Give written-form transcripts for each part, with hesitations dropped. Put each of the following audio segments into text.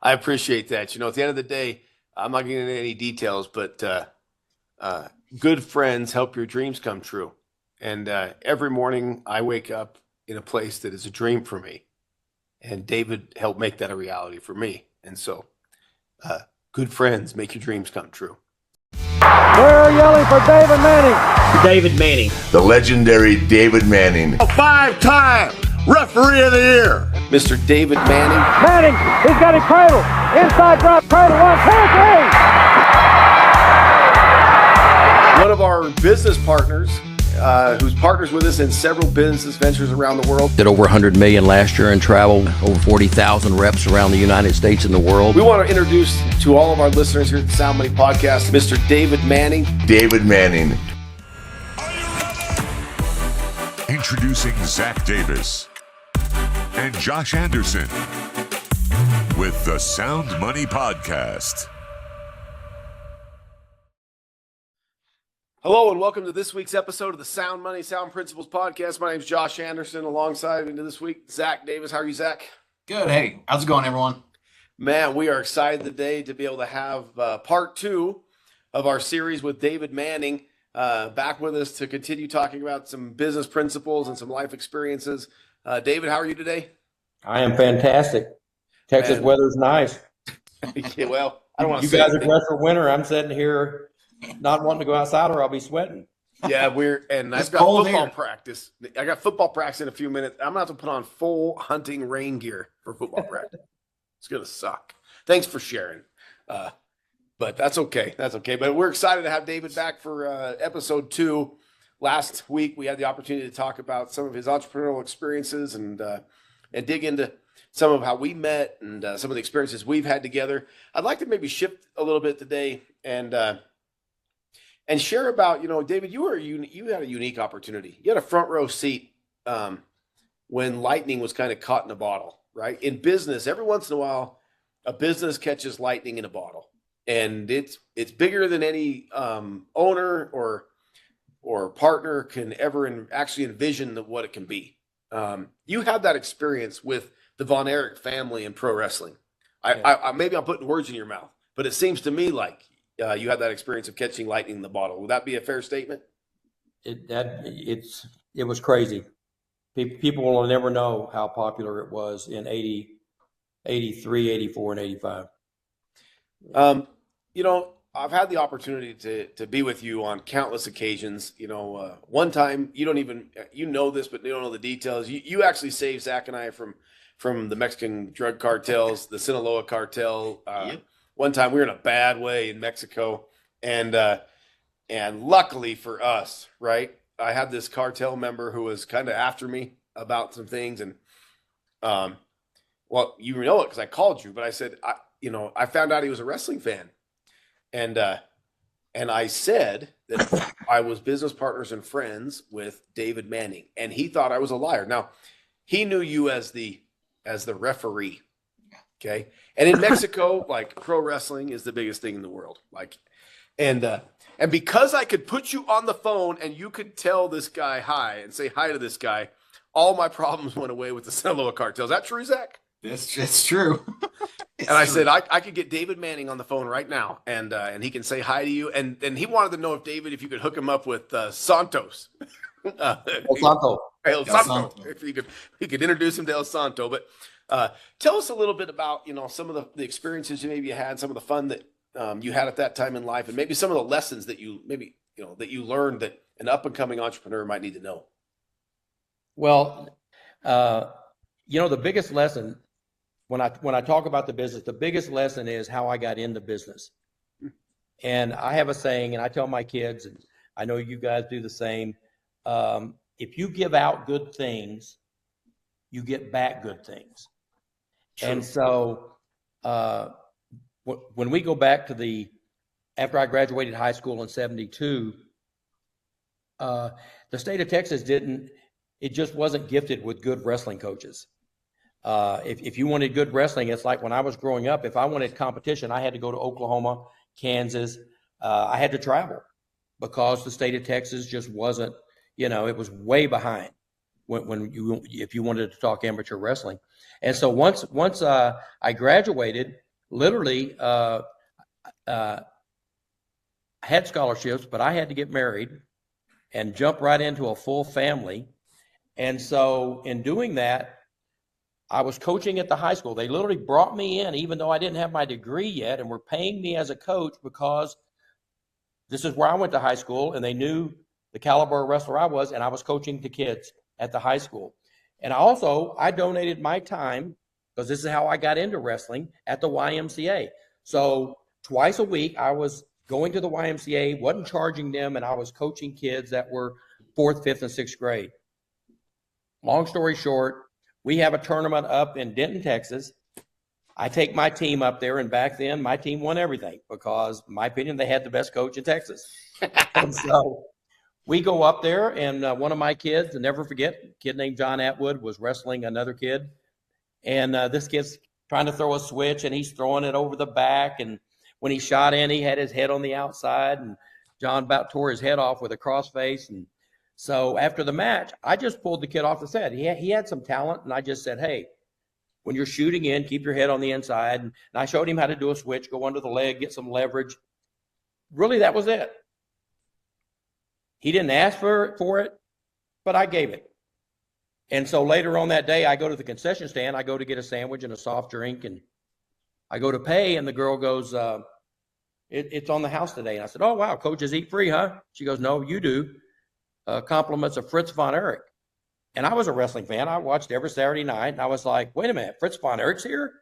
I appreciate that. At the end of the day, I'm not getting into any details, but good friends help your dreams come true. And every morning I wake up in a place that is a dream for me. And David helped make that a reality for me. And so good friends make your dreams come true. We're yelling for David Manning. David Manning. The legendary David Manning. A 5-time referee of the year. Mr. David Manning. Manning, he's got him cradle. Inside drop, cradle, 1, 2, 3. One of our business partners who's partners with us in several business ventures around the world. Did over 100 million last year and traveled over 40,000 reps around the United States and the world. We want to introduce to all of our listeners here at the SoundMoney podcast, Mr. David Manning. David Manning. Introducing Zach Davis and Josh Anderson with the SoundMoney podcast. Hello and welcome to this week's episode of the SoundMoney Sound Principles podcast. My name is Josh Anderson. Alongside me this week, Zach Davis. How are you, Zach? Good. Hey, how's it going, everyone? Man, we are excited today to be able to have part 2 of our series with David Manning back with us to continue talking about some business principles and some life experiences. David, how are you today? I am fantastic. Texas weather's nice. Yeah, well, I don't want to say guys are dressed for winter. I'm sitting here not wanting to go outside or I'll be sweating. Yeah, I've got football practice. I got football practice in a few minutes. I'm going to have to put on full hunting rain gear for football practice. It's going to suck. Thanks for sharing. But that's okay. That's okay. But we're excited to have David back for episode 2. Last week, we had the opportunity to talk about some of his entrepreneurial experiences and dig into some of how we met and some of the experiences we've had together. I'd like to maybe shift a little bit today and share about, David, you had a unique opportunity. You had a front row seat when lightning was kind of caught in a bottle, right? In business, every once in a while, a business catches lightning in a bottle, and it's bigger than any owner or partner can ever actually envision what it can be. You had that experience with the Von Erich family in pro wrestling. I maybe I'm putting words in your mouth, but it seems to me like you had that experience of catching lightning in the bottle. Would that be a fair statement? It was crazy. People will never know how popular it was in 80, 83, 84, and 85. I've had the opportunity to be with you on countless occasions. One time you don't even this, but you don't know the details. You actually saved Zach and I from the Mexican drug cartels, the Sinaloa cartel. One time we were in a bad way in Mexico, and luckily for us, right, I had this cartel member who was kind of after me about some things, and well, you know it because I called you, but I said, I found out he was a wrestling fan, and I said that I was business partners and friends with David Manning, and he thought I was a liar. Now, he knew you as the referee. Okay. And in Mexico, like, pro wrestling is the biggest thing in the world. And because I could put you on the phone and you could tell this guy hi and say hi to this guy, all my problems went away with the Sinaloa cartel. Is that true, Zach? It's true. I said, I could get David Manning on the phone right now and he can say hi to you. And he wanted to know if you could hook him up with Santos. El Santo. If he could introduce him to El Santo. But tell us a little bit about, some of the experiences you had, some of the fun that you had at that time in life, and maybe some of the lessons that you learned that an up and coming entrepreneur might need to know. Well, the biggest lesson when I talk about the business, the biggest lesson is how I got into business. And I have a saying, and I tell my kids, and I know you guys do the same. If you give out good things, you get back good things. True. And so when we go back to after I graduated high school in 72, the state of Texas it just wasn't gifted with good wrestling coaches. If you wanted good wrestling, it's like when I was growing up, if I wanted competition, I had to go to Oklahoma, Kansas. I had to travel because the state of Texas just wasn't, it was way behind if you wanted to talk amateur wrestling. And so once I graduated, literally had scholarships, but I had to get married and jump right into a full family. And so in doing that, I was coaching at the high school. They literally brought me in, even though I didn't have my degree yet, and were paying me as a coach because this is where I went to high school, and they knew the caliber of wrestler I was, and I was coaching the kids at the high school. And I donated my time, because this is how I got into wrestling, at the YMCA. So twice a week, I was going to the YMCA, wasn't charging them, and I was coaching kids that were 4th, 5th, and 6th grade. Long story short, we have a tournament up in Denton, Texas. I take my team up there, and back then my team won everything because, in my opinion, they had the best coach in Texas. And so we go up there, and one of my kids, I'll never forget, a kid named John Atwood was wrestling another kid. And this kid's trying to throw a switch, and he's throwing it over the back. And when he shot in, he had his head on the outside, and John about tore his head off with a crossface. And so after the match, I just pulled the kid off the set. He had some talent, and I just said, hey, when you're shooting in, keep your head on the inside. And I showed him how to do a switch, go under the leg, get some leverage. Really, that was it. He didn't ask for it, but I gave it. And so later on that day, I go to the concession stand. I go to get a sandwich and a soft drink, and I go to pay, and the girl goes, it's on the house today. And I said, oh, wow, coaches eat free, huh? She goes, no, you do. Compliments of Fritz von Erich. And I was a wrestling fan. I watched every Saturday night, and I was like, wait a minute, Fritz von Erich's here?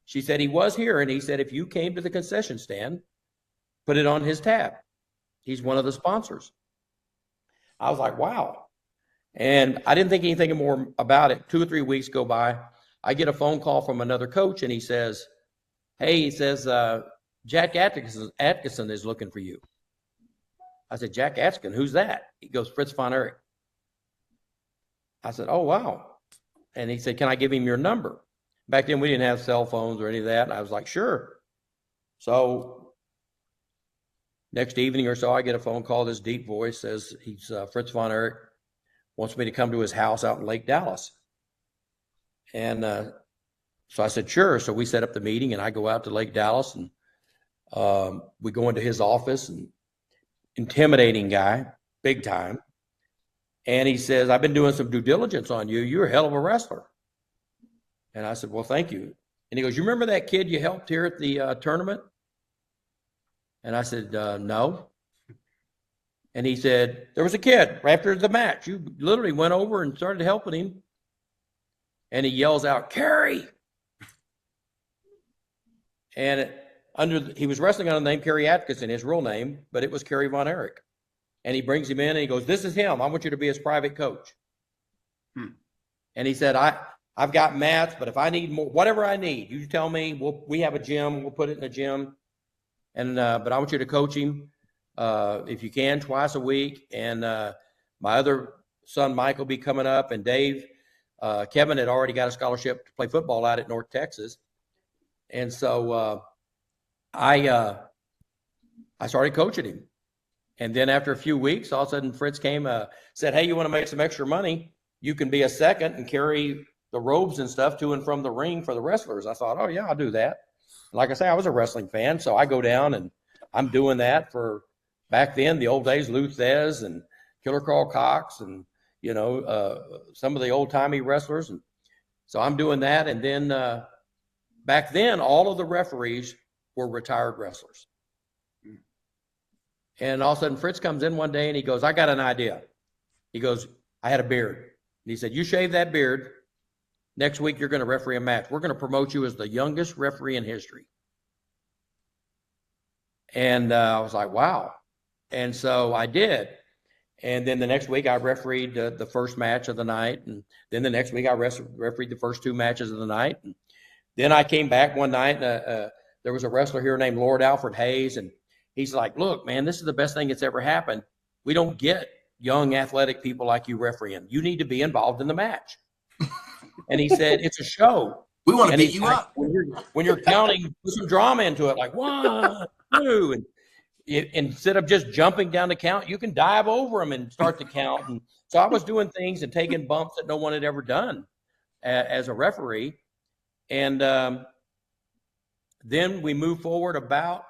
She said he was here, and he said if you came to the concession stand, put it on his tab. He's one of the sponsors. I was like, wow. And I didn't think anything more about it. 2 or 3 weeks go by. I get a phone call from another coach, and he says, hey, Jack Atkinson is looking for you. I said, Jack Atkinson, who's that? He goes, Fritz von Erich. I said, oh, wow. And he said, can I give him your number? Back then, we didn't have cell phones or any of that. And I was like, sure. So next evening or so, I get a phone call. This deep voice says he's Fritz von Erich, wants me to come to his house out in Lake Dallas. And so I said, sure. So we set up the meeting, and I go out to Lake Dallas, and we go into his office, and intimidating guy, big time. And he says, I've been doing some due diligence on you. You're a hell of a wrestler. And I said, well, thank you. And he goes, you remember that kid you helped here at the tournament? And I said, no. And he said, there was a kid right after the match. You literally went over and started helping him. And he yells out, Kerry. And he was wrestling under the name Kerry Atkinson, his real name, but it was Kerry von Erich. And he brings him in, and he goes, this is him. I want you to be his private coach. And he said, I've got mats, but if I need more, whatever I need, you tell me. We have a gym. We'll put it in a gym. And but I want you to coach him if you can, twice a week. And my other son, Mike, will be coming up, and Dave. Kevin had already got a scholarship to play football out at North Texas. And so I started coaching him. And then after a few weeks, all of a sudden Fritz came, said, hey, you want to make some extra money? You can be a second and carry the robes and stuff to and from the ring for the wrestlers. I thought, oh, yeah, I'll do that. Like I say, I was a wrestling fan, so I go down, and I'm doing that for back then, the old days, Lou Thez and Killer Carl Cox and, some of the old-timey wrestlers. And so I'm doing that. And then back then, all of the referees were retired wrestlers. And all of a sudden, Fritz comes in one day, and he goes, I got an idea. He goes, I had a beard. And he said, you shave that beard. Next week, you're going to referee a match. We're going to promote you as the youngest referee in history. And I was like, wow. And so I did. And then the next week, I refereed the first match of the night. And then the next week, I refereed the first 2 matches of the night. And then I came back one night, and there was a wrestler here named Lord Alfred Hayes. And he's like, look, man, this is the best thing that's ever happened. We don't get young athletic people like you refereeing. You need to be involved in the match. And he said, it's a show. We want to beat you up. When you're counting, put some drama into it, like 1, 2. And instead of just jumping down the count, you can dive over them and start the count. And so I was doing things and taking bumps that no one had ever done as a referee. And then we moved forward about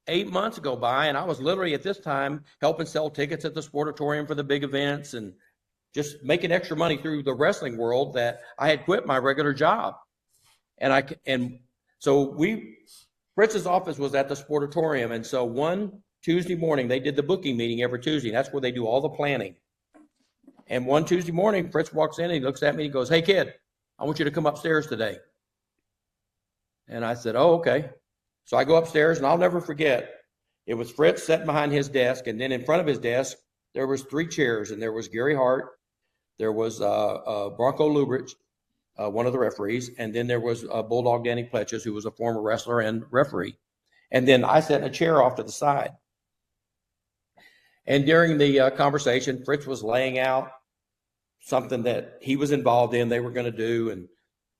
8 months go by, and I was literally at this time helping sell tickets at the Sportatorium for the big events and just making extra money through the wrestling world that I had quit my regular job. And so Fritz's office was at the Sportatorium. And so one Tuesday morning, they did the booking meeting every Tuesday. That's where they do all the planning. And one Tuesday morning, Fritz walks in and he looks at me and he goes, "Hey kid, I want you to come upstairs today." And I said, "Oh, okay." So I go upstairs, and I'll never forget, it was Fritz sitting behind his desk, and then in front of his desk, there was 3 chairs, and there was Gary Hart, there was Bronco Lubrich, one of the referees, and then there was Bulldog Danny Pletches, who was a former wrestler and referee. And then I sat in a chair off to the side. And during the conversation, Fritz was laying out something that he was involved in, they were going to do, and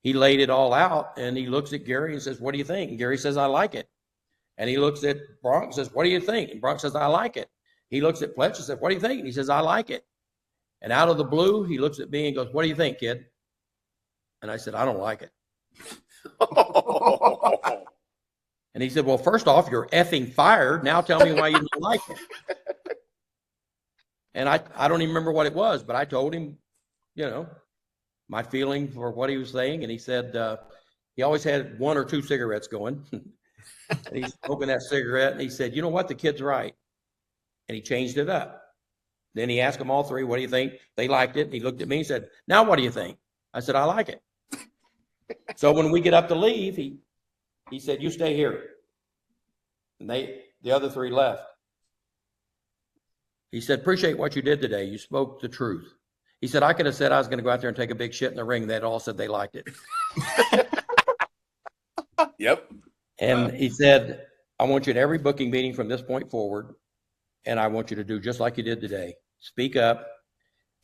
he laid it all out, and he looks at Gary and says, "What do you think?" And Gary says, "I like it." And he looks at Bronk and says, "What do you think?" And Bronk says, "I like it." He looks at Pletch and says, "What do you think?" And he says, "I like it." And out of the blue, he looks at me and goes, "What do you think, kid?" And I said, "I don't like it." And he said, "Well, first off, you're effing fired. Now tell me why you don't like it." And I don't even remember what it was, but I told him, my feeling for what he was saying. And he said he always had 1 or 2 cigarettes going. And he's smoking that cigarette, and he said, "You know what? The kid's right." And he changed it up. Then he asked them all 3, "What do you think?" They liked it. And he looked at me and said, "Now what do you think?" I said, "I like it." So when we get up to leave, he said, "You stay here." And the other 3 left. He said, "Appreciate what you did today. You spoke the truth." He said, "I could have said I was going to go out there and take a big shit in the ring. They'd all said they liked it." Yep. And he said, "I want you at every booking meeting from this point forward, and I want you to do just like you did today. Speak up."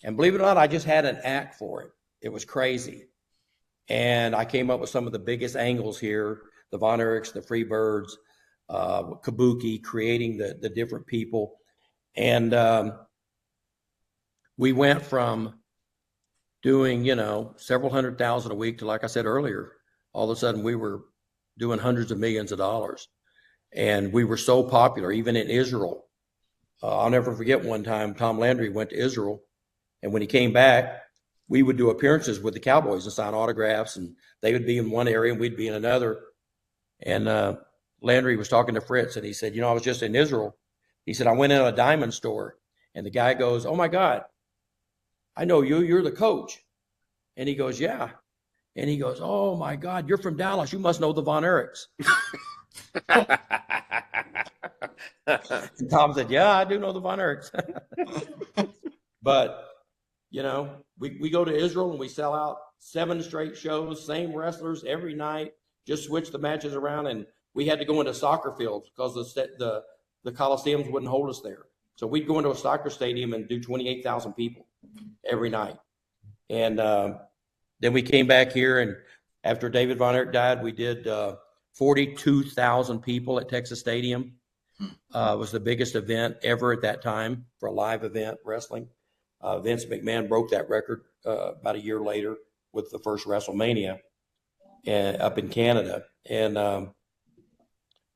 And believe it or not, I just had an act for it. It was crazy. And I came up with some of the biggest angles here, the Von Erichs, the Freebirds, Kabuki, creating the different people. And we went from doing, several $100,000 a week to, like I said earlier, all of a sudden we were doing hundreds of millions of dollars. And we were so popular, even in Israel. I'll never forget one time Tom Landry went to Israel, and when he came back, we would do appearances with the Cowboys and sign autographs, and they would be in one area and we'd be in another. And Landry was talking to Fritz, and he said, "I was just in Israel." He said, "I went in a diamond store," and the guy goes, "Oh my God, I know you. You're the coach." And he goes, "Yeah." And he goes, "Oh my God, you're from Dallas. You must know the Von Erichs." And Tom said, "Yeah, I do know the Von Erichs." But, we go to Israel and we sell out 7 straight shows, same wrestlers every night, just switch the matches around. And we had to go into soccer fields because the Coliseums wouldn't hold us there. So we'd go into a soccer stadium and do 28,000 people every night. And then we came back here, and after David Von Erich died, we did 42,000 people at Texas Stadium. It was the biggest event ever at that time for a live event wrestling. Vince McMahon broke that record about a year later with the first WrestleMania up in Canada. And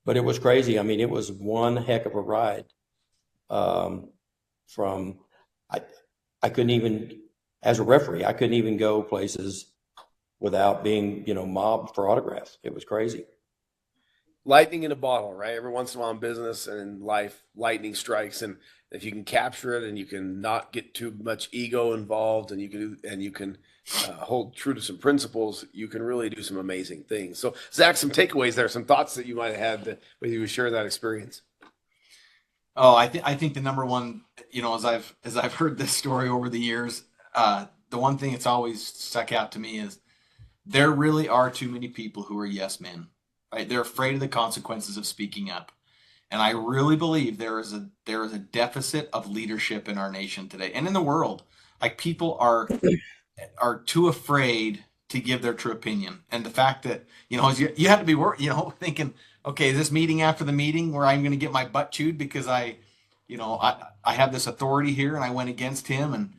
but it was crazy. I mean, it was one heck of a ride. I couldn't even, as a referee, I couldn't even go places without being, mobbed for autographs. It was crazy. Lightning in a bottle, right? Every once in a while in business and in life, lightning strikes, and if you can capture it and you can not get too much ego involved, and you can hold true to some principles, you can really do some amazing things. So, Zach, some takeaways there, some thoughts that you might have had with you share that experience. Oh, I think the number one, as I've heard this story over the years, the one thing that's always stuck out to me is there really are too many people who are yes men. Right? They're afraid of the consequences of speaking up. And I really believe there is a deficit of leadership in our nation today and in the world. Like, people are too afraid to give their true opinion. And the fact that, you have to be thinking, okay, is this meeting after the meeting where I'm going to get my butt chewed because I have this authority here and I went against him, and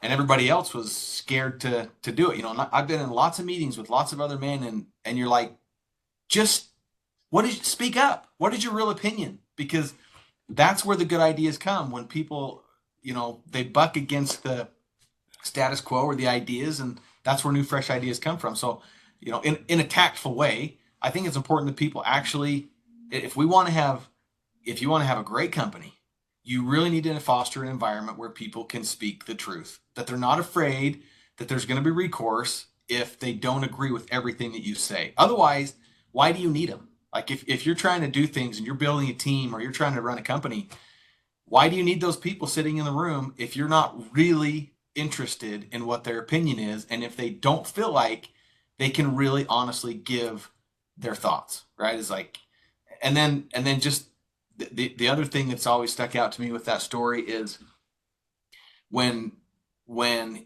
everybody else was scared to do it. I've been in lots of meetings with lots of other men, and you're like, just speak up. What is your real opinion? Because that's where the good ideas come, when people, they buck against the status quo or the ideas, and that's where new, fresh ideas come from. So, in a tactful way, I think it's important that people actually, if you want to have a great company, you really need to foster an environment where people can speak the truth, that they're not afraid that there's going to be recourse if they don't agree with everything that you say. Otherwise, why do you need them? Like if you're trying to do things and you're building a team or you're trying to run a company, why do you need those people sitting in the room if you're not really interested in what their opinion is, and if they don't feel like they can really honestly give their thoughts, right? It's like, and then just the other thing that's always stuck out to me with that story is when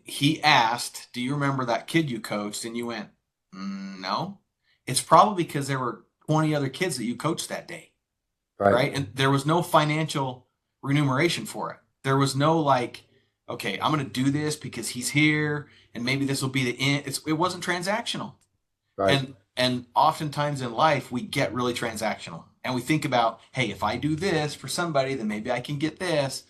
he asked, do you remember that kid you coached? And you went, no. It's probably because there were 20 other kids that you coached that day, right? And there was no financial remuneration for it. There was no like, okay, I'm going to do this because he's here and maybe this will be the end. It wasn't transactional. Right. And oftentimes in life, we get really transactional and we think about, hey, if I do this for somebody, then maybe I can get this.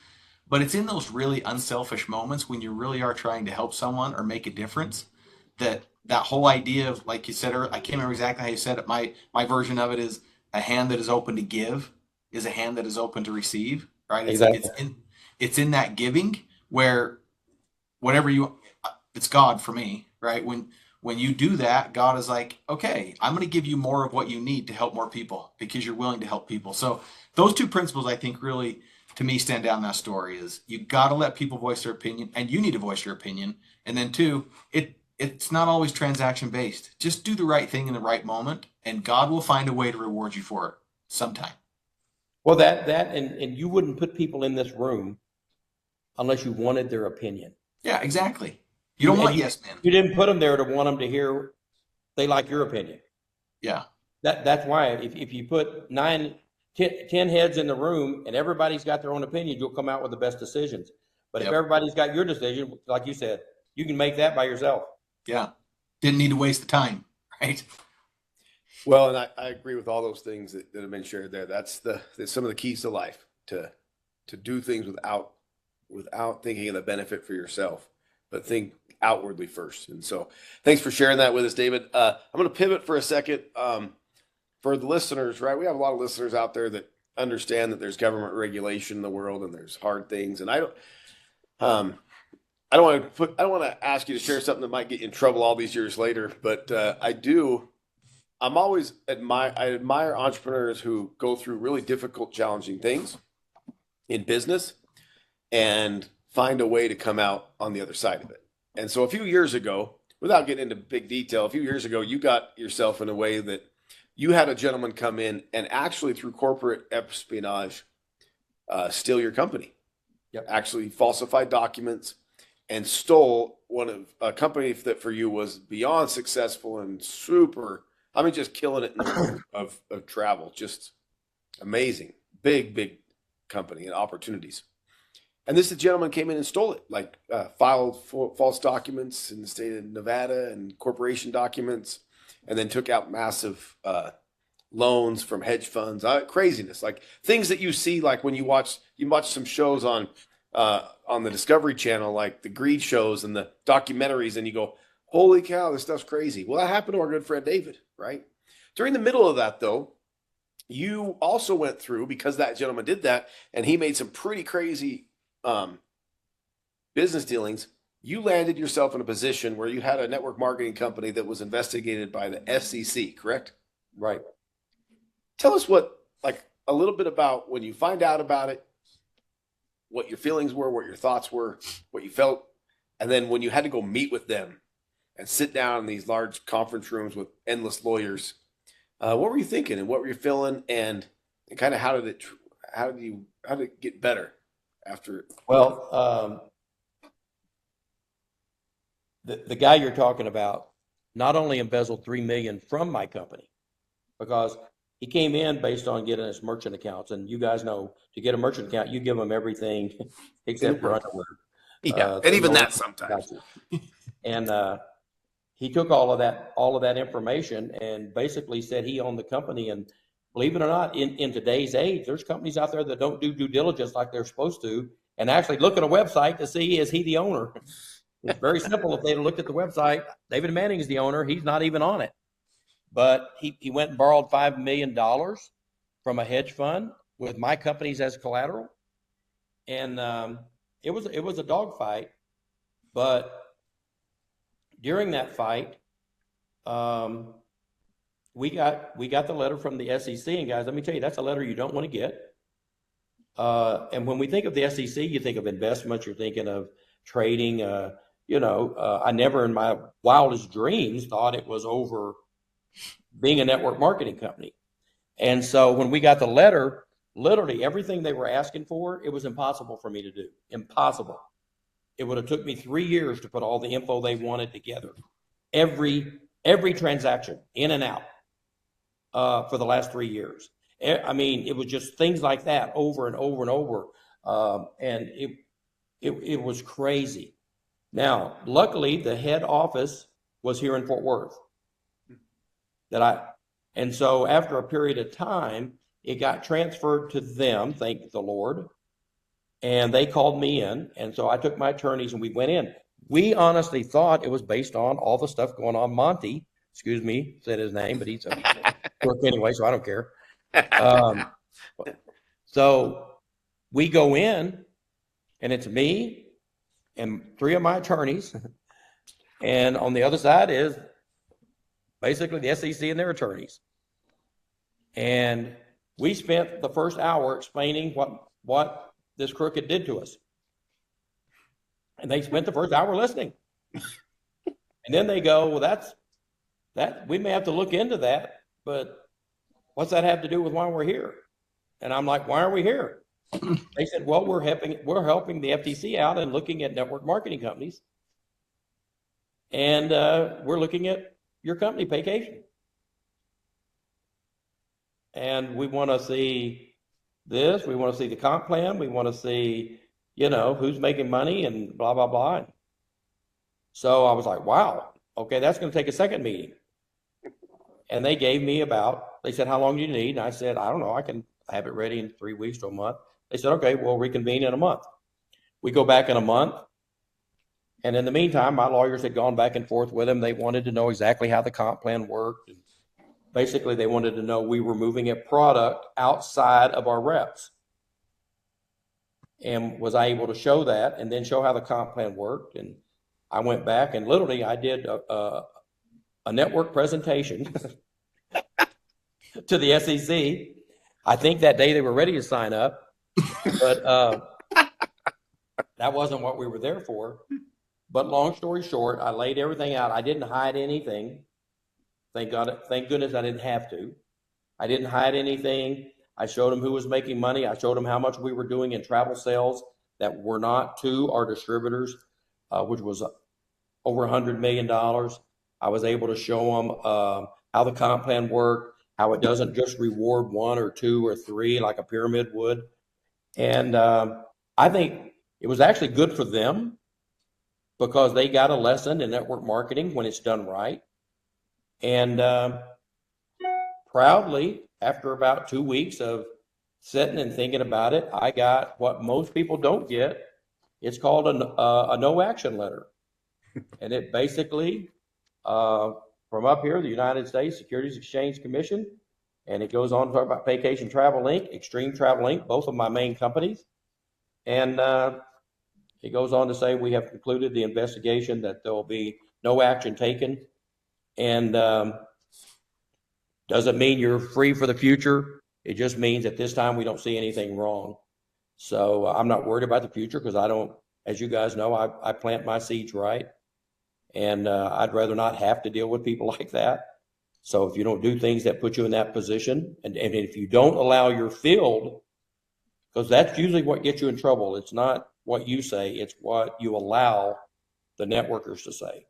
But it's in those really unselfish moments when you really are trying to help someone or make a difference that whole idea of, like you said, I can't remember exactly how you said it. My version of it is a hand that is open to give is a hand that is open to receive, right? Exactly. It's in that giving where it's God for me, right? When you do that, God is like, okay, I'm going to give you more of what you need to help more people because you're willing to help people. So those two principles, I think, really, to me, stand out in that story is you got to let people voice their opinion, and you need to voice your opinion. And then two, it's not always transaction based. Just do the right thing in the right moment, and God will find a way to reward you for it sometime. Well, and you wouldn't put people in this room unless you wanted their opinion. Yeah, exactly. You don't want yes men. You didn't put them there to want them to hear they like your opinion. Yeah. That's why if you put 10 heads in the room and everybody's got their own opinion, you'll come out with the best decisions. But if everybody's got your decision, like you said, you can make that by yourself. Yeah. Didn't need to waste the time, right? Well, and I agree with all those things that have been shared there. That's some of the keys to life, to do things without thinking of the benefit for yourself, but think outwardly first. And so thanks for sharing that with us, David. I'm going to pivot for a second. For the listeners, right? We have a lot of listeners out there that understand that there's government regulation in the world and there's hard things. And I don't want to ask you to share something that might get you in trouble all these years later, but I admire entrepreneurs who go through really difficult, challenging things in business and find a way to come out on the other side of it. And so a few years ago, without getting into big detail, you got yourself in a way that you had a gentleman come in and actually through corporate espionage, steal your company. Yep. Actually falsified documents and stole a company that for you was beyond successful and super, just killing it in the world of travel. Just amazing, big company and opportunities. And this gentleman came in and stole it, filed false documents in the state of Nevada and corporation documents, and then took out massive loans from hedge funds, craziness, like things that you see, like when you watch some shows on the Discovery Channel, like the greed shows and the documentaries, and you go, holy cow, this stuff's crazy. Well, that happened to our good friend David, right? During the middle of that, though, you also went through, because that gentleman did that, and he made some pretty crazy business dealings. You landed yourself in a position where you had a network marketing company that was investigated by the SEC, correct? Right. Tell us a little bit about when you find out about it, what your feelings were, what your thoughts were, what you felt, and then when you had to go meet with them and sit down in these large conference rooms with endless lawyers, what were you thinking and what were you feeling, and kind of how did it get better after? Well, the guy you're talking about not only embezzled $3 million from my company, because he came in based on getting his merchant accounts, and you guys know to get a merchant account, you give them everything except for underwear. Yeah, and even that sometimes. And he took all of that information and basically said he owned the company. And believe it or not, in today's age, there's companies out there that don't do due diligence like they're supposed to, and actually look at a website to see, is he the owner? It's very simple. If they'd looked at the website, David Manning is the owner. He's not even on it. But he went and borrowed $5 million from a hedge fund with my companies as collateral. And it was a dogfight. But during that fight, we got the letter from the SEC. And guys, let me tell you, that's a letter you don't want to get. And when we think of the SEC, you think of investments, you're thinking of trading. I never in my wildest dreams thought it was over being a network marketing company. And so when we got the letter, literally everything they were asking for, it was impossible for me to do. Impossible. It would have took me 3 years to put all the info they wanted together. Every transaction in and out for the last 3 years. I mean, it was just things like that over and over and over. And it was crazy. Now, luckily, the head office was here in Fort Worth. And so after a period of time, it got transferred to them, thank the Lord. And they called me in. And so I took my attorneys and we went in. We honestly thought it was based on all the stuff going on. Monty, excuse me, said his name, but he's a crook anyway, so I don't care. So we go in, and it's me and 3 of my attorneys. And on the other side is basically the SEC and their attorneys. And we spent the first hour explaining what this crooked did to us. And they spent the first hour listening. And then they go, well, that we may have to look into that, but what's that have to do with why we're here? And I'm like, why are we here? They said, well, we're helping the FTC out and looking at network marketing companies. And we're looking at your company, Vacation. And we want to see this. We want to see the comp plan. We want to see, who's making money and blah, blah, blah. So I was like, wow, okay, that's going to take a second meeting. And they gave me they said, how long do you need? And I said, I don't know. I can have it ready in 3 weeks to a month. They said, okay, we'll reconvene in a month. We go back in a month. And in the meantime, my lawyers had gone back and forth with them. They wanted to know exactly how the comp plan worked. And basically, they wanted to know we were moving a product outside of our reps. And was I able to show that and then show how the comp plan worked? And I went back and literally I did a network presentation to the SEC. I think that day they were ready to sign up, but that wasn't what we were there for. But long story short, I laid everything out. I didn't hide anything. Thank goodness I didn't have to. I didn't hide anything. I showed them who was making money. I showed them how much we were doing in travel sales that were not to our distributors, which was over $100 million. I was able to show them how the comp plan worked, how it doesn't just reward 1 or 2 or 3 like a pyramid would. And I think it was actually good for them because they got a lesson in network marketing when it's done right. And proudly, after about 2 weeks of sitting and thinking about it, I got what most people don't get. It's called a no action letter. And it basically, from up here, the United States Securities Exchange Commission, and it goes on to talk about Vacation Travel Inc., Extreme Travel Inc., both of my main companies. And it goes on to say we have concluded the investigation, that there will be no action taken. And doesn't mean you're free for the future. It just means at this time we don't see anything wrong. So I'm not worried about the future because I don't, as you guys know, I plant my seeds right. And I'd rather not have to deal with people like that. So if you don't do things that put you in that position, and if you don't allow your field, because that's usually what gets you in trouble. It's not what you say, it's what you allow the networkers to say,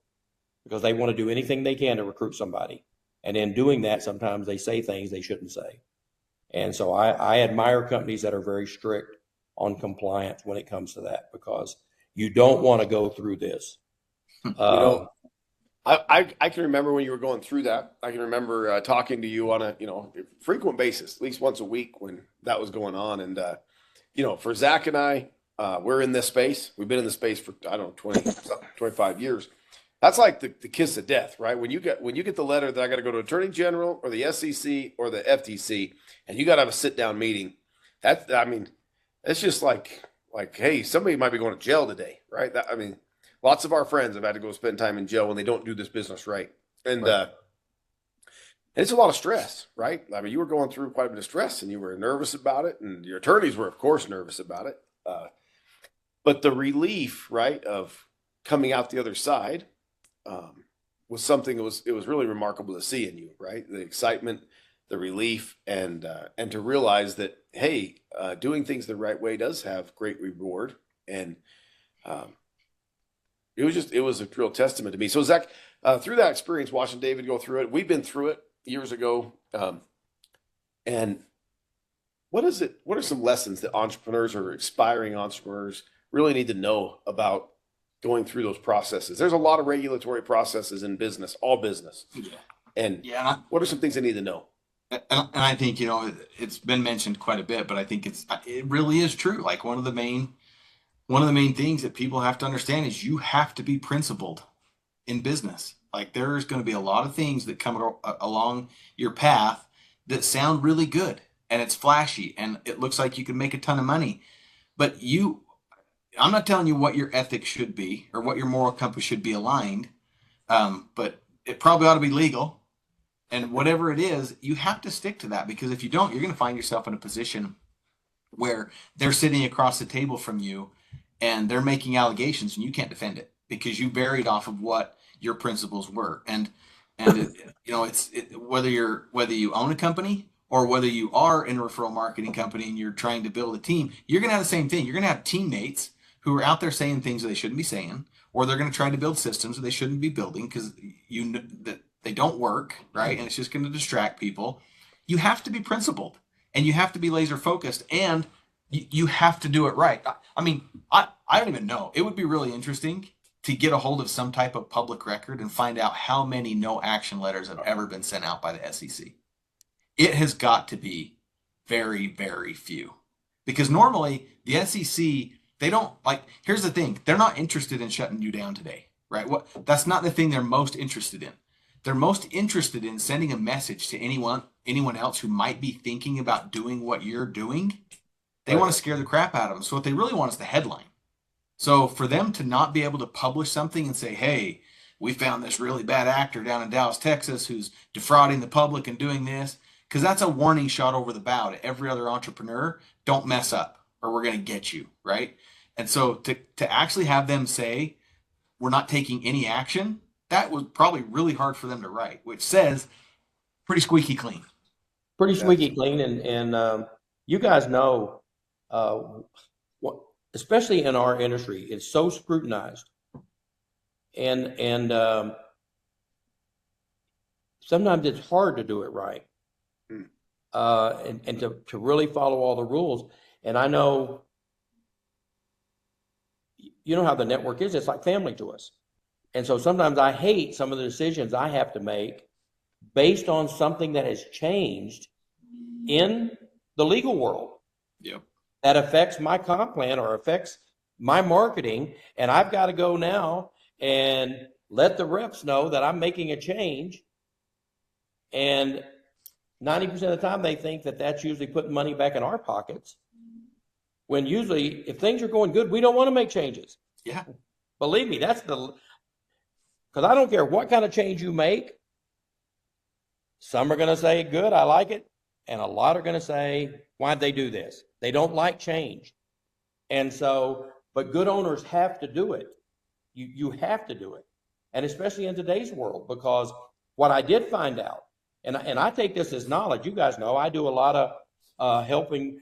because they want to do anything they can to recruit somebody. And in doing that, sometimes they say things they shouldn't say. And so I admire companies that are very strict on compliance when it comes to that, because you don't want to go through this. I can remember when you were going through that. I can remember talking to you on a frequent basis, at least once a week when that was going on. And for Zach and I, we're in this space. We've been in the space for 25 years. That's like the kiss of death, right? When you get the letter that I got to go to Attorney General or the SEC or the FTC, and you got to have a sit down meeting. It's just like hey, somebody might be going to jail today, right? Lots of our friends have had to go spend time in jail when they don't do this business right. And it's a lot of stress, right? You were going through quite a bit of stress and you were nervous about it. And your attorneys were, of course, nervous about it. But the relief, right, of coming out the other side was something it was really remarkable to see in you, right? The excitement, the relief, and to realize that, hey, doing things the right way does have great reward. And it was a real testament to me. So Zach, through that experience, watching David go through it, we've been through it years ago. And what are some lessons that entrepreneurs or aspiring entrepreneurs really need to know about going through those processes? There's a lot of regulatory processes in business, all business. Yeah. And what are some things they need to know? And I think, it's been mentioned quite a bit, but I think it really is true. Like one of the main things that people have to understand is you have to be principled in business. Like there's going to be a lot of things that come along your path that sound really good and it's flashy and it looks like you can make a ton of money. But I'm not telling you what your ethics should be or what your moral compass should be aligned. But it probably ought to be legal. And whatever it is, you have to stick to that, because if you don't, you're going to find yourself in a position where they're sitting across the table from you and they're making allegations and you can't defend it because you buried off of what your principles were. And whether you own a company or whether you are in a referral marketing company and you're trying to build a team, you're going to have the same thing. You're going to have teammates who are out there saying things that they shouldn't be saying, or they're going to try to build systems that they shouldn't be building because that they don't work, right? And it's just going to distract people. You have to be principled and you have to be laser focused and you have to do it right. I don't even know. It would be really interesting to get a hold of some type of public record and find out how many no action letters have ever been sent out by the SEC. It has got to be very, very few, because normally the SEC, they don't here's the thing. They're not interested in shutting you down today, right? That's not the thing they're most interested in. They're most interested in sending a message to anyone else who might be thinking about doing what you're doing. They want to scare the crap out of them. So what they really want is the headline. So for them to not be able to publish something and say, hey, we found this really bad actor down in Dallas, Texas, who's defrauding the public and doing this, because that's a warning shot over the bow to every other entrepreneur. Don't mess up or we're going to get you, right? And so to actually have them say, we're not taking any action, that was probably really hard for them to write, which says pretty squeaky clean. Pretty squeaky clean. And you guys know, especially in our industry, it's so scrutinized. And sometimes it's hard to do it right. And to really follow all the rules. And I know, you know how the network is, it's like family to us. And so sometimes I hate some of the decisions I have to make based on something that has changed in the legal world. Yep. That affects my comp plan or affects my marketing. And I've got to go now and let the reps know that I'm making a change. And 90% of the time they think that that's usually putting money back in our pockets. When usually if things are going good, we don't want to make changes. Yeah. Believe me, because I don't care what kind of change you make. Some are going to say, good, I like it. And a lot are going to say, why'd they do this? They don't like change. And so, but good owners have to do it. You have to do it. And especially in today's world, because what I did find out, and I take this as knowledge, you guys know, I do a lot of helping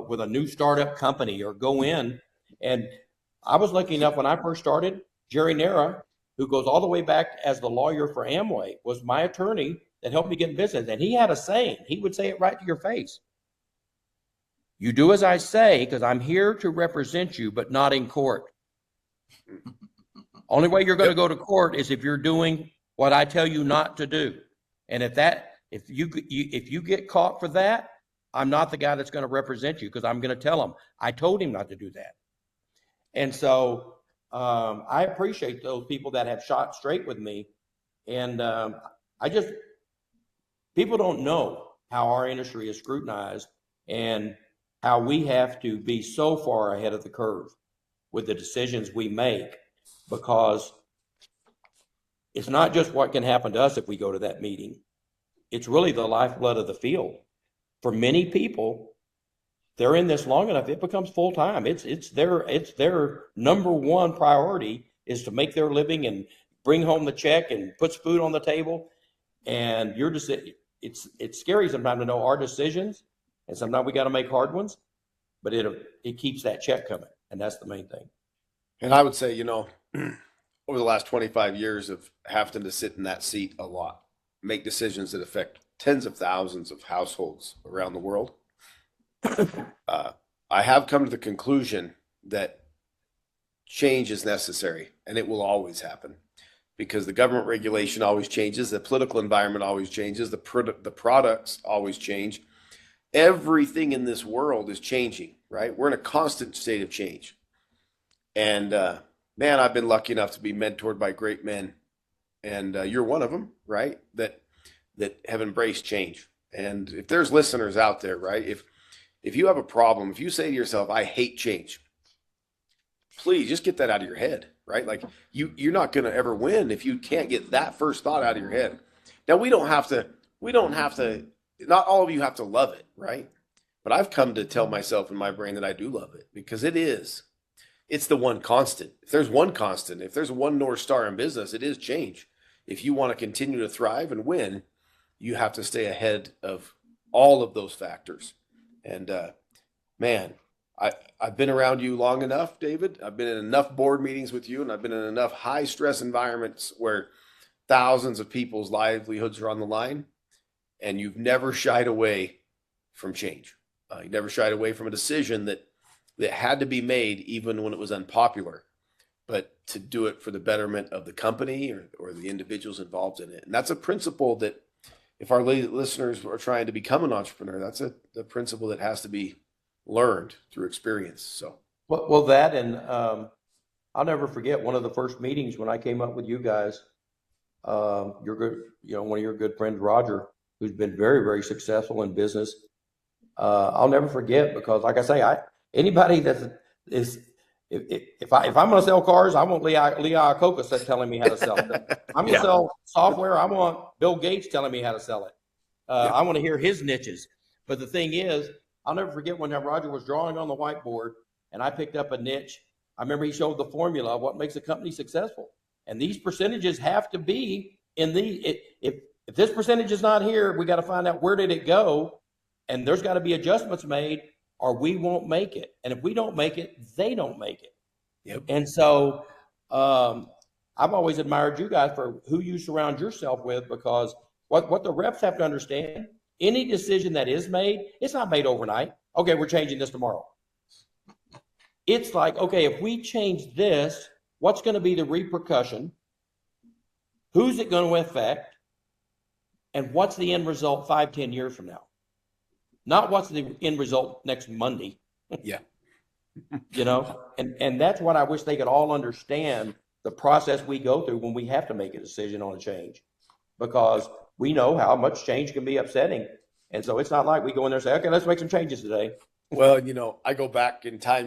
with a new startup company or go in. And I was lucky enough when I first started, Jerry Nera, who goes all the way back as the lawyer for Amway, was my attorney that helped me get in business. And he had a saying. He would say it right to your face. You do as I say, because I'm here to represent you, but not in court. Only way you're going to go to court is if you're doing what I tell you not to do. And if you get caught for that, I'm not the guy that's going to represent you, because I'm going to tell him I told him not to do that. And so I appreciate those people that have shot straight with me. And people don't know how our industry is scrutinized and how we have to be so far ahead of the curve with the decisions we make, because it's not just what can happen to us if we go to that meeting. It's really the lifeblood of the field. For many people, they're in this long enough, it becomes full time. It's their number one priority is to make their living and bring home the check and puts food on the table. And it's scary sometimes to know our decisions, and sometimes we got to make hard ones, but it keeps that check coming, and that's the main thing. And I would say, over the last 25 years of having to sit in that seat a lot, make decisions that affect tens of thousands of households around the world, I have come to the conclusion that change is necessary, and it will always happen, because the government regulation always changes, the political environment always changes, the products always change. Everything in this world is changing, right? We're in a constant state of change. And man, I've been lucky enough to be mentored by great men, and you're one of them, right? That have embraced change. And if there's listeners out there, right? If you have a problem, if you say to yourself, I hate change, please just get that out of your head, right? Like you're not going to ever win if you can't get that first thought out of your head. Now we don't have to, not all of you have to love it, right? But I've come to tell myself in my brain that I do love it, because it's the one constant. If there's one constant, if there's one North Star in business, it is change. If you want to continue to thrive and win, you have to stay ahead of all of those factors. And man, I've been around you long enough, David. I've been in enough board meetings with you, and I've been in enough high stress environments where thousands of people's livelihoods are on the line, and you've never shied away from change. You never shied away from a decision that had to be made even when it was unpopular, but to do it for the betterment of the company or the individuals involved in it. And that's a principle that, if our listeners are trying to become an entrepreneur, that's the principle that has to be learned through experience. So, well, that, and I'll never forget one of the first meetings when I came up with you guys. You're good, one of your good friends, Roger, who's been very, very successful in business. I'll never forget, because, like I say, anybody that is, if I'm going to sell cars, I want Lee Iacocca telling me how to sell them. I'm going to sell software. I want Bill Gates telling me how to sell it. I want to hear his niches. But the thing is, I'll never forget when Roger was drawing on the whiteboard and I picked up a niche. I remember he showed the formula of what makes a company successful. And these percentages have to be in if this percentage is not here, we got to find out where did it go. And there's got to be adjustments made, or we won't make it. And if we don't make it, they don't make it. Yep. And so I've always admired you guys for who you surround yourself with, because what the reps have to understand, any decision that is made, it's not made overnight. Okay, we're changing this tomorrow. It's like, okay, if we change this, what's going to be the repercussion? Who's it going to affect? And what's the end result 5-10 years from now? Not what's the end result next Monday. Yeah. And that's what I wish they could all understand, the process we go through when we have to make a decision on a change, because we know how much change can be upsetting. And so it's not like we go in there and say, okay, let's make some changes today. Well, I go back in time,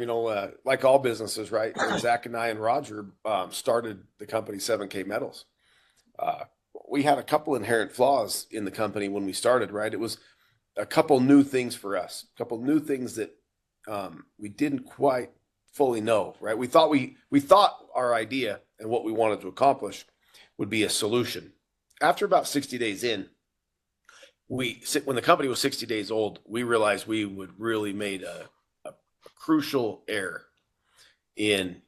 like all businesses, right? Zach and I and Roger started the company 7K Metals. We had a couple inherent flaws in the company when we started, right? It was a couple new things for us, a couple new things that we didn't quite fully know, right? We thought our idea and what we wanted to accomplish would be a solution. After about 60 days in, when the company was 60 days old, we realized we would really made a crucial error in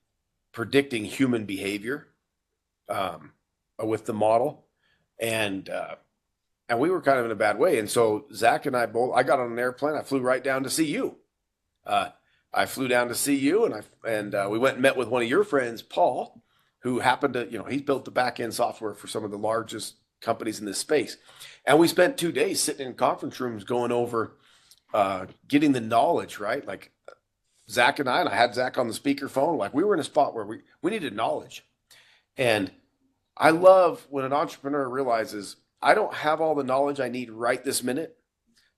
predicting human behavior with the model, and we were kind of in a bad way. And so Zach and I I got on an airplane. I flew right down to see you. I flew down to see you, and we went and met with one of your friends, Paul, who happened to, he's built the back end software for some of the largest companies in this space. And we spent 2 days sitting in conference rooms going over getting the knowledge, right? Like Zach and I had Zach on the speakerphone. Like we were in a spot where we needed knowledge. And I love when an entrepreneur realizes I don't have all the knowledge I need right this minute.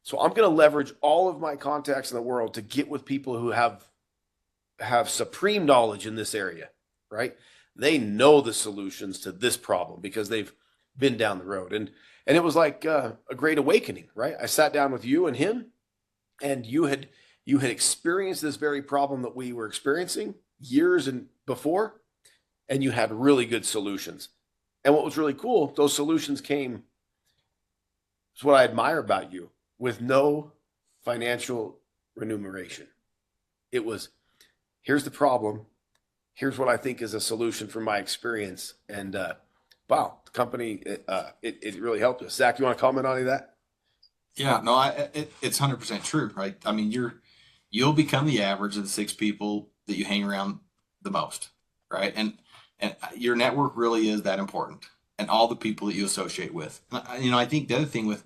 So I'm going to leverage all of my contacts in the world to get with people who have supreme knowledge in this area, right? They know the solutions to this problem because they've been down the road. And it was like a great awakening, right? I sat down with you and him, and you had experienced this very problem that we were experiencing years and before, and you had really good solutions. And what was really cool, those solutions came, it's what I admire about you, with no financial remuneration. It was, here's the problem. Here's what I think is a solution from my experience. And wow, the company, it really helped us. Zach, you want to comment on any of that? Yeah, no, it's 100% true, right? I mean, you'll become the average of the 6 people that you hang around the most, right? And your network really is that important, and all the people that you associate with. I think the other thing with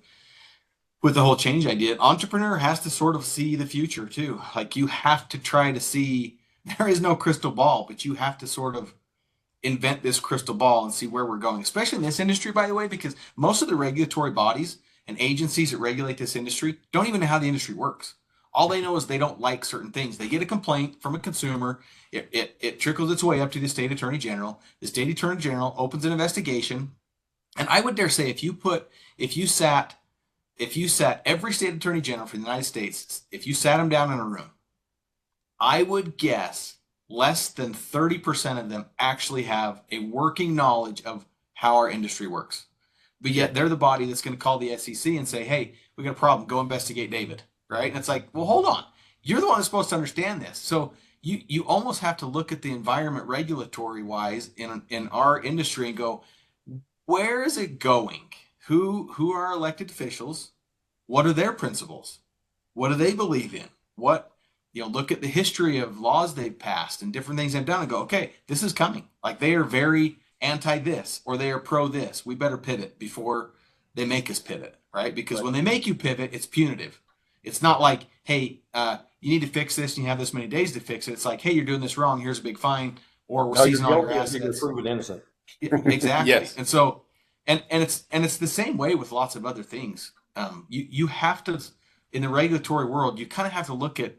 the whole change idea, an entrepreneur has to sort of see the future too. Like you have to try to see, there is no crystal ball, but you have to sort of invent this crystal ball and see where we're going, especially in this industry, by the way, because most of the regulatory bodies and agencies that regulate this industry don't even know how the industry works. All they know is they don't like certain things. They get a complaint from a consumer. It trickles its way up to the state attorney general. The state attorney general opens an investigation. And I would dare say if you sat every state attorney general for the United States, if you sat them down in a room, I would guess less than 30% of them actually have a working knowledge of how our industry works. But yet they're the body that's going to call the SEC and say, hey, we got a problem. Go investigate David. Right? And it's like, well, hold on. You're the one that's supposed to understand this. So you almost have to look at the environment regulatory wise in our industry and go, where is it going? Who are elected officials? What are their principles? What do they believe in? Look at the history of laws they've passed and different things they've done and go, okay, this is coming. Like they are very anti this or they are pro this. We better pivot before they make us pivot, right? Because when they make you pivot, it's punitive. It's not like, hey, you need to fix this and you have this many days to fix it. It's like, hey, you're doing this wrong. Here's a big fine, or we're seizing all your assets. You're proven innocent. Exactly. Yes. And so, and it's the same way with lots of other things. You have to, in the regulatory world, you kind of have to look at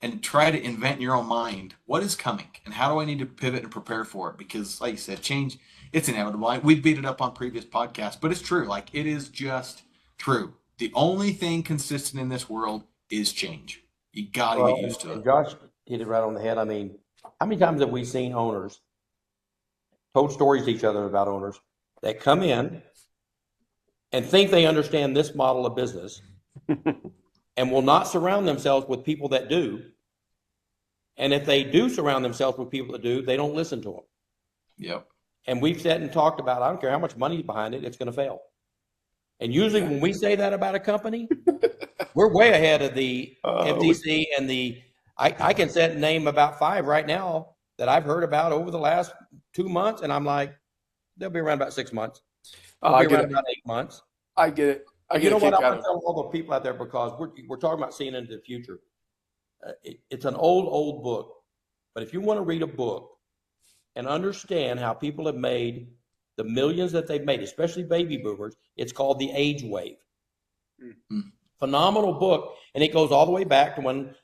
and try to invent in your own mind what is coming and how do I need to pivot and prepare for it? Because, like you said, change, it's inevitable. We beat it up on previous podcasts, but it's true. Like it is just true. The only thing consistent in this world is change. You got to get used to it. Josh hit it right on the head. I mean, how many times have we seen owners told stories to each other about owners that come in and think they understand this model of business and will not surround themselves with people that do. And if they do surround themselves with people that do, they don't listen to them. Yep. And we've sat and talked about, I don't care how much money is behind it, it's going to fail. And usually when we say that about a company, we're way ahead of the FTC and I can set name about 5 right now that I've heard about over the last 2 months. And I'm like, they'll be around about 6 months. They'll be around about 8 months. I get it. You know what? I want to tell all the people out there, because we're talking about seeing into the future. It's an old book, but if you want to read a book and understand how people have made the millions that they've made, especially baby boomers, it's called The Age Wave. Mm-hmm. Phenomenal book. And it goes all the way back to when,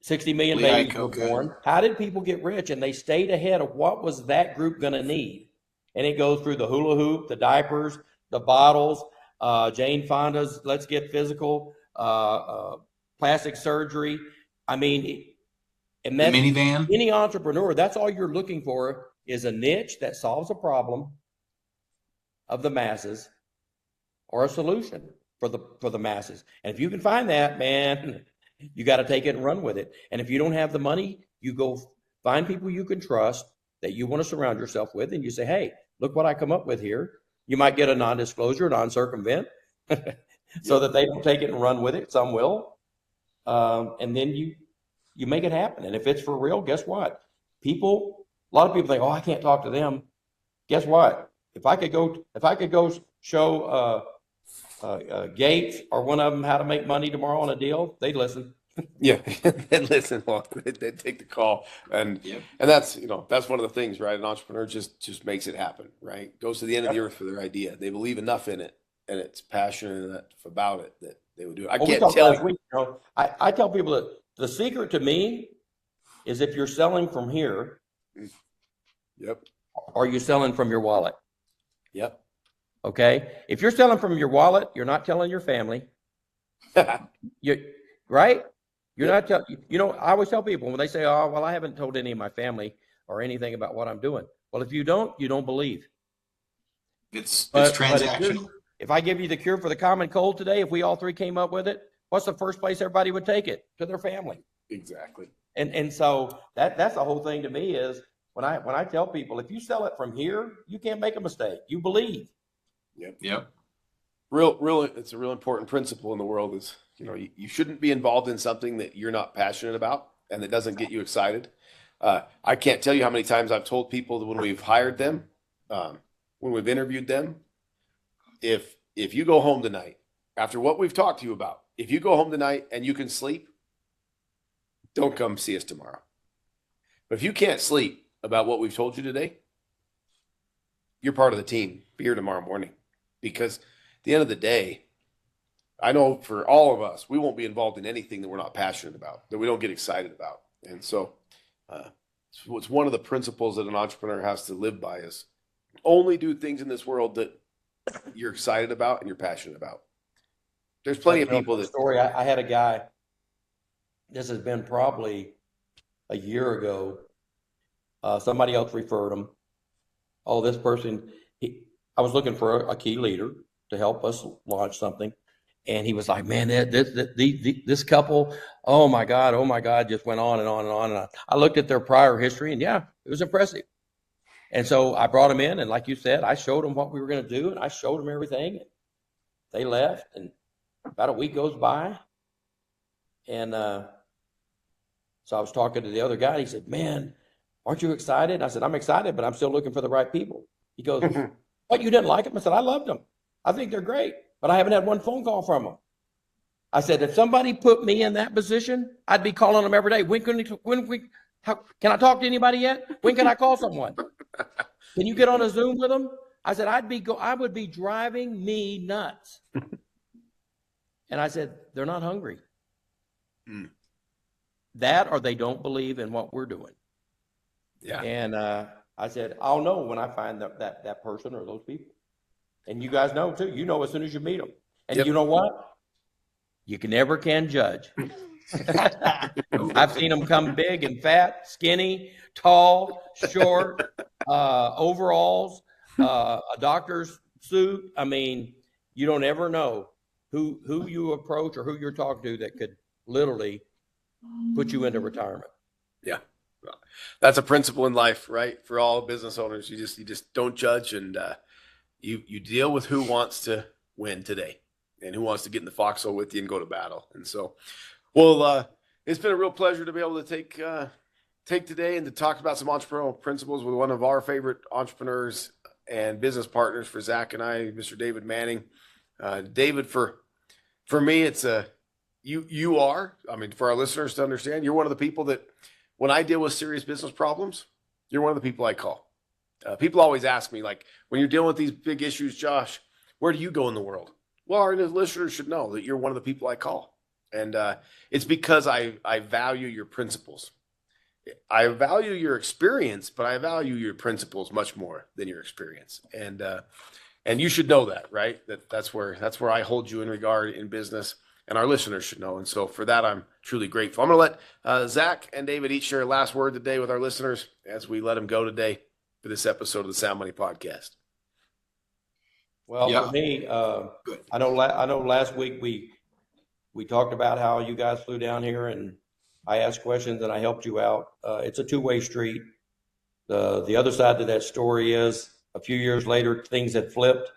60 million babies were born. How did people get rich? And they stayed ahead of what was that group going to need. And it goes through the hula hoop, the diapers, the bottles, Jane Fonda's Let's Get Physical, plastic surgery. I mean, and that's the minivan. Any entrepreneur, that's all you're looking for is a niche that solves a problem of the masses or a solution for the masses. And if you can find that, man, you got to take it and run with it. And if you don't have the money, you go find people you can trust that you want to surround yourself with, and you say, hey, look what I come up with here. You might get a non-disclosure, non-circumvent, so that they don't take it and run with it. Some will. And then you make it happen. And if it's for real, guess what? People A lot of people think, oh, I can't talk to them. Guess what? If I could go show Gates or one of them how to make money tomorrow on a deal, they'd listen. Yeah, and listen, well, they take the call, and that's that's one of the things, right? An entrepreneur just makes it happen, right? Goes to the end of the earth for their idea. They believe enough in it, and it's passionate enough about it that they would do it. I can't tell you. I tell people that the secret to me is if you're selling from here. Yep. Are you selling from your wallet? Yep. Okay. If you're selling from your wallet, you're not telling your family. Right? You're not telling. I always tell people when they say, "Oh, well, I haven't told any of my family or anything about what I'm doing." Well, if you don't believe. It's transactional. If I give you the cure for the common cold today, if we all three came up with it, what's the first place everybody would take it? To their family. Exactly. And so that's the whole thing to me is when I tell people, if you sell it from here, you can't make a mistake. You believe. Yep. It's a real important principle in the world is, you shouldn't be involved in something that you're not passionate about and that doesn't get you excited. I can't tell you how many times I've told people that when we've hired them, when we've interviewed them, if you go home tonight, after what we've talked to you about, if you go home tonight and you can sleep, don't come see us tomorrow. But if you can't sleep about what we've told you today, you're part of the team. Be here tomorrow morning. Because at the end of the day, I know for all of us, we won't be involved in anything that we're not passionate about, that we don't get excited about. And so it's one of the principles that an entrepreneur has to live by is only do things in this world that you're excited about and you're passionate about. There's plenty of people that... Story, I had a guy, this has been probably a year ago, somebody else referred him. Oh, this person, I was looking for a key leader to help us launch something. And he was like, man, this couple, oh my God, just went on and on and on. And I looked at their prior history and yeah, it was impressive. And so I brought them in. And like you said, I showed them what we were going to do and I showed them everything. And they left and about a week goes by. And so I was talking to the other guy. He said, man, aren't you excited? I said, I'm excited, but I'm still looking for the right people. He goes, what, you didn't like them? I said, I loved them. I think they're great, but I haven't had one phone call from them. I said, if somebody put me in that position, I'd be calling them every day. Can I talk to anybody yet? When can I call someone? Can you get on a Zoom with them? I said, I would be driving me nuts. And I said, they're not hungry. That or they don't believe in what we're doing. Yeah. And I said, I'll know when I find that person or those people. And you guys know too. You know as soon as you meet them. And You know what? You never can judge. I've seen them come big and fat, skinny, tall, short, overalls, a doctor's suit. I mean, you don't ever know who you approach or who you're talking to that could literally put you into retirement. Yeah. That's a principle in life, right? For all business owners, you just don't judge and you deal with who wants to win today and who wants to get in the foxhole with you and go to battle. And so, well, it's been a real pleasure to be able to take today and to talk about some entrepreneurial principles with one of our favorite entrepreneurs and business partners for Zach and I, Mr. David Manning. David, for me, it's you are, I mean, for our listeners to understand, you're one of the people that when I deal with serious business problems, you're one of the people I call. People always ask me, like, when you're dealing with these big issues, Josh, where do you go in the world? Well, our listeners should know that you're one of the people I call. And it's because I value your principles. I value your experience, but I value your principles much more than your experience. And you should know that, right? That's where I hold you in regard in business, and our listeners should know. And so for that, I'm truly grateful. I'm going to let Zach and David each share a last word today with our listeners as we let them go today for this episode of the Sound Money Podcast. Well, for me, I know last week we talked about how you guys flew down here and I asked questions and I helped you out. It's a two-way street. The other side to that story is a few years later, things had flipped.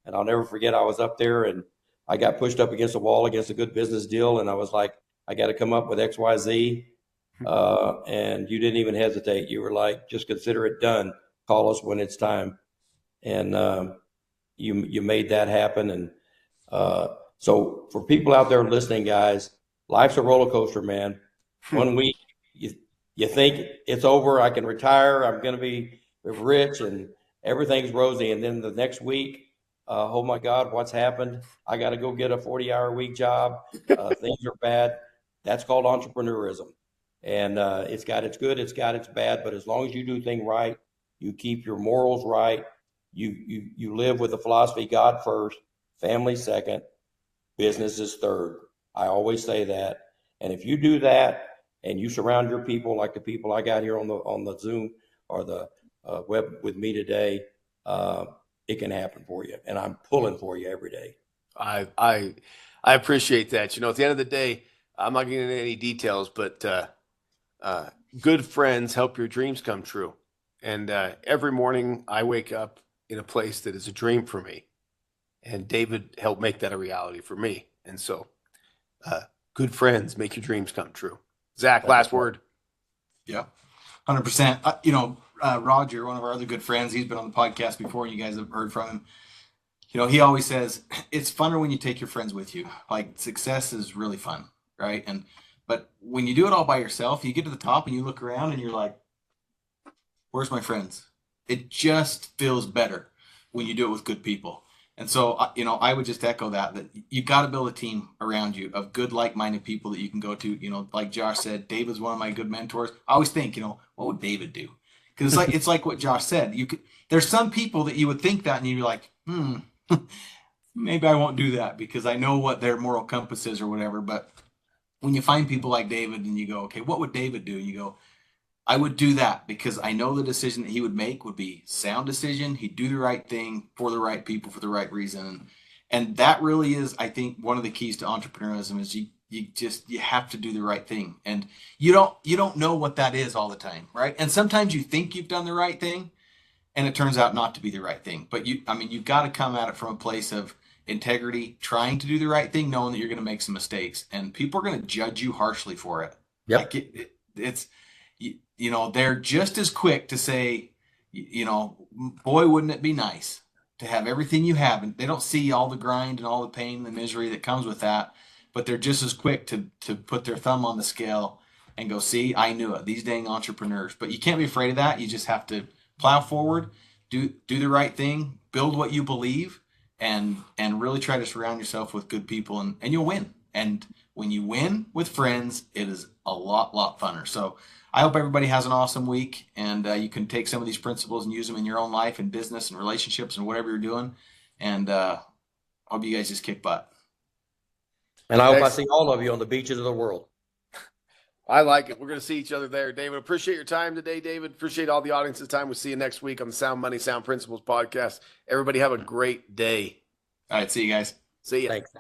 And I'll never forget, I was up there and I got pushed up against a wall against a good business deal. And I was like, I got to come up with XYZ. and you didn't even hesitate. You were like, just consider it done. Call us when it's time. And you made that happen. And so for people out there listening, guys, life's a roller coaster, man. 1 week you think it's over, I can retire, I'm going to be rich and everything's rosy. And then the next week, oh my God, what's happened? I got to go get a 40-hour-a-week job. Things are bad. That's called entrepreneurism. And it's got its good, it's got its bad, but as long as you do things right, you keep your morals right, you live with the philosophy, God first, family second, business is third. I always say that. And if you do that and you surround your people like the people I got here on the Zoom or the web with me today, it can happen for you. And I'm pulling for you every day. I appreciate that. You know, at the end of the day, I'm not getting into any details, but good friends help your dreams come true. And every morning I wake up in a place that is a dream for me. And David helped make that a reality for me. And so good friends make your dreams come true. Zach, last word. Yeah, 100%. You know, Roger, one of our other good friends, he's been on the podcast before. You guys have heard from him. You know, he always says it's funner when you take your friends with you. Like, success is really fun, right? But when you do it all by yourself, you get to the top and you look around and you're like, where's my friends? It just feels better when you do it with good people. And so, you know, I would just echo that you got to build a team around you of good, like-minded people that you can go to. You know, like Josh said, David's one of my good mentors. I always think, you know, what would David do? Because it's like what Josh said. There's some people that you would think that and you'd be like, maybe I won't do that because I know what their moral compass is or whatever. But when you find people like David and you go, okay, what would David do? You go, I would do that because I know the decision that he would make would be sound decision. He'd do the right thing for the right people for the right reason. And that really is, I think, one of the keys to entrepreneurialism is you have to do the right thing. And you don't know what that is all the time, right? And sometimes you think you've done the right thing and it turns out not to be the right thing. But you've got to come at it from a place of integrity, trying to do the right thing, knowing that you're going to make some mistakes and people are going to judge you harshly for it. Yep. Like it's, you know, they're just as quick to say, you know, boy, wouldn't it be nice to have everything you have. And they don't see all the grind and all the pain and the misery that comes with that. But they're just as quick to put their thumb on the scale and go, see, I knew it. These dang entrepreneurs. But you can't be afraid of that. You just have to plow forward, do the right thing, build what you believe, and really try to surround yourself with good people, and you'll win. And when you win with friends, it is a lot funner. So I hope everybody has an awesome week, and you can take some of these principles and use them in your own life and business and relationships and whatever you're doing. And hope you guys just kick butt. And I hope I see all of you on the beaches of the world. I like it. We're going to see each other there. David, appreciate your time today, David. Appreciate all the audience's time. We'll see you next week on the Sound Money, Sound Principles podcast. Everybody have a great day. All right. See you guys. See ya. Thanks.